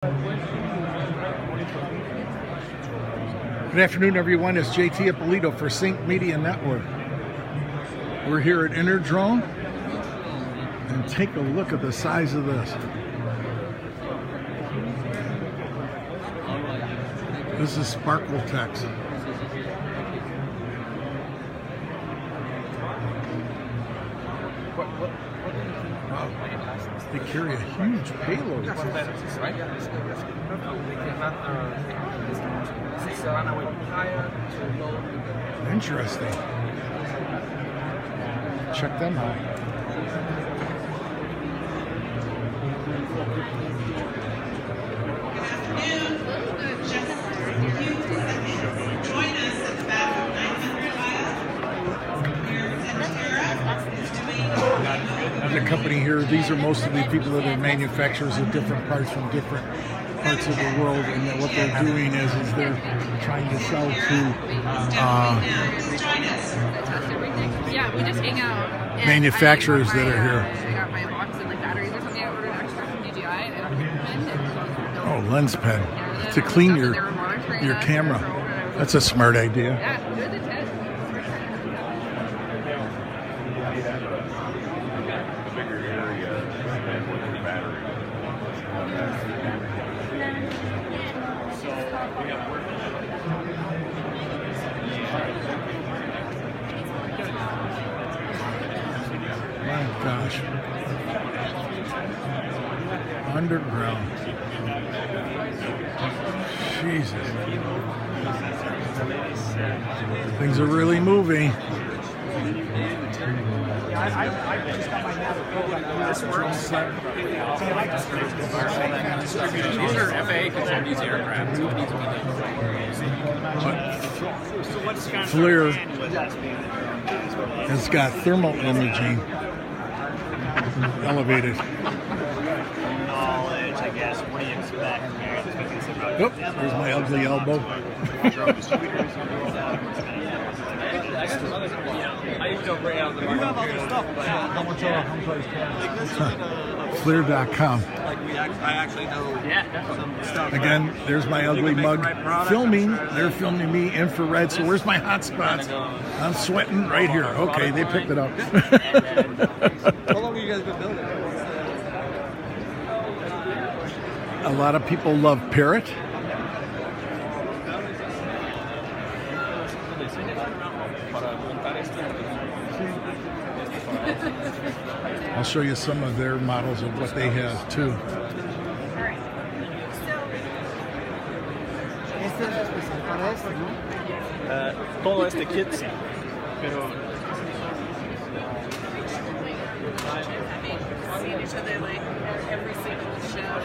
Good afternoon, everyone. It's JT Ippolito for Sync Media Network. We're here at InterDrone, and take a look at the size of this. This is Sparkle Text. Wow. They carry a huge payload. Interesting. Check them out. The company here, these are most of the people that are manufacturers of different parts from different parts of the world, and what they're doing is they're trying to sell to we just hang out. Manufacturers that are here. I got my box and like batteries or something. I ordered extra from DJI and oh, lens pen to clean your camera. That's a smart idea. Yeah, good to test. My gosh. Underground. Jesus. Things are really moving. This works. These are FAA-controlled these aircraft, so it needs to be done. FLIR has got thermal imaging elevated. Knowledge, I guess. What do you expect? Oop, there's my ugly elbow. FLIR.com. Again, there's my ugly mug filming. They're filming me infrared. So where's my hot spots? I'm sweating right here. Okay, they picked it up. How long have you guys been building? A lot of people love Parrot. I'll show you some of their models of what they have too. Todo este kit, sí. Pero Seeing each other like every single show.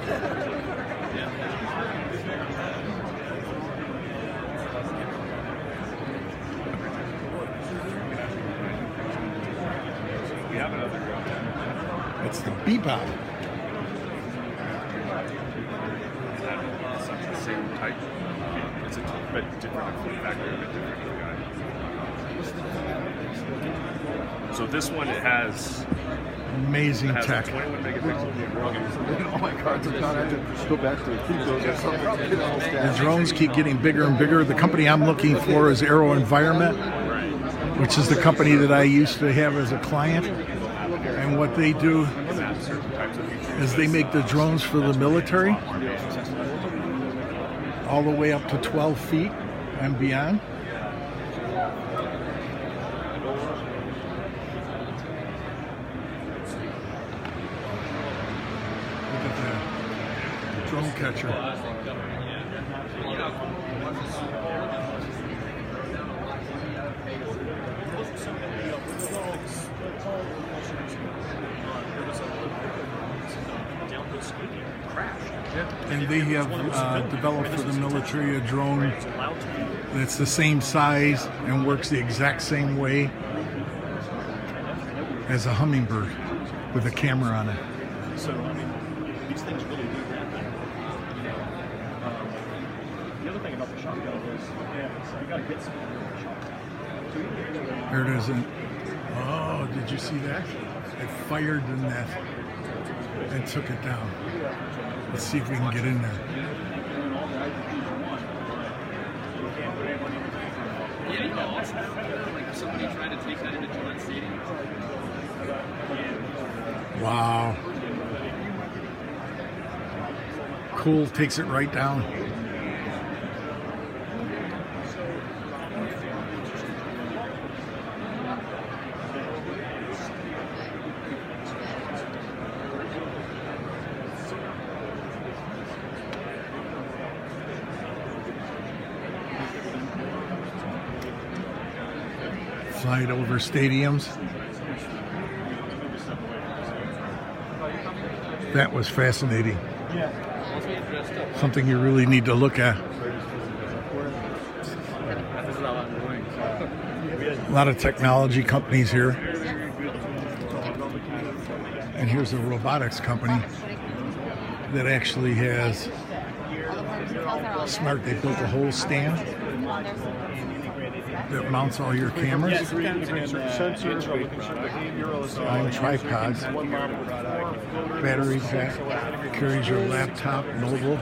It's the Bebop. Same type. It's a bit different form factor, a bit different guy. So this one, it has Amazing tech. 21 megapixel. All my cards are gone. I have to go back to keep those or something. The drones keep getting bigger and bigger. The company I'm looking for is Aero Environment, which is the company that I used to have as a client. And what they do is they make the drones for the military, all the way up to 12 feet and beyond. Look at that drone catcher. And they have developed for the military a drone that's the same size and works the exact same way as a hummingbird with a camera on it. So, I mean, these things really do that. The other thing about the shotgun is, you got to get something with the shotgun. Here it is. Oh, did you see that? It fired in that. and took it down. Let's see if we can get in there. Yeah, you know, also, like somebody tried to take that into Gillette Stadium. Wow. Cool, takes it right down. Flight over stadiums. That was fascinating. Something you really need to look at. A lot of technology companies here. And here's a robotics company that actually has smart. They built a whole stand that mounts all your cameras on tripods. Battery pack, carries your laptop, mobile,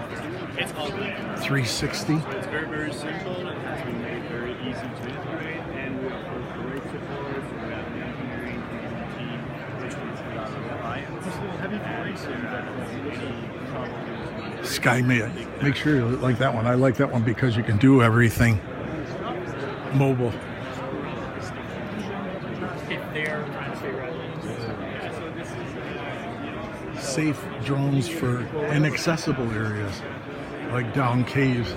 360. It's very, very simple. It has been made very easy to integrate, and we offer great support from the engineering team, which means we are reliant. Heavy racing that any SkyMate. Make sure you like that one. I like that one because you can do everything mobile. Safe drones for inaccessible areas, like down caves.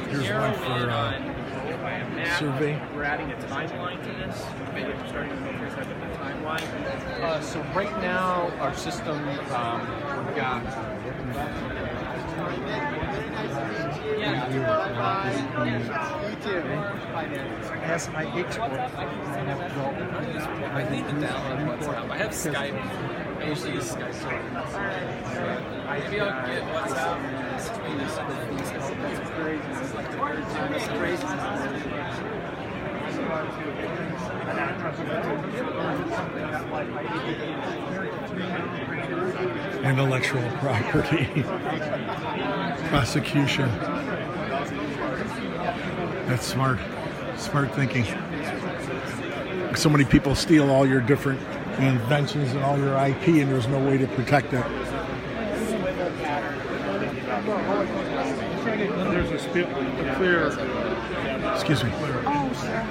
Here's one for survey. We're adding a timeline to this. Maybe we're starting to make sure the timeline. So right now, our system, we've got. I need to download WhatsApp. I have Skype. I usually use Skype. Maybe I'll get WhatsApp. That's crazy. Intellectual property prosecution. That's smart thinking. So many people steal all your different inventions and all your IP, and there's no way to protect it. there's a clear. Excuse me. Oh, sure.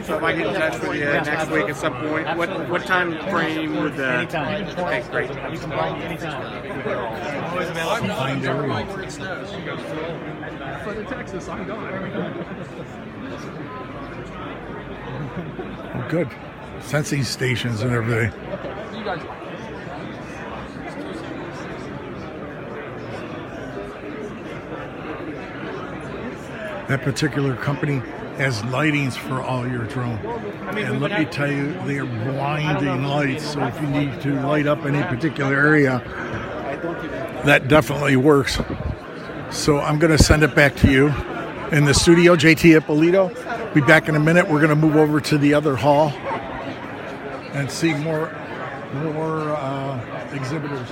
So if I get in touch with you next week at some point, what time frame would the... Anytime. Okay, great. You can buy anytime. Find area. For the Texas, I'm gone. Oh, good. Sensing stations and everything. You guys. That particular company has lightings for all your drone. And let me tell you, they are blinding lights. So if you need to light up any particular area, that definitely works. So I'm going to send it back to you in the studio, JT Ippolito. Be back in a minute. We're going to move over to the other hall and see more exhibitors.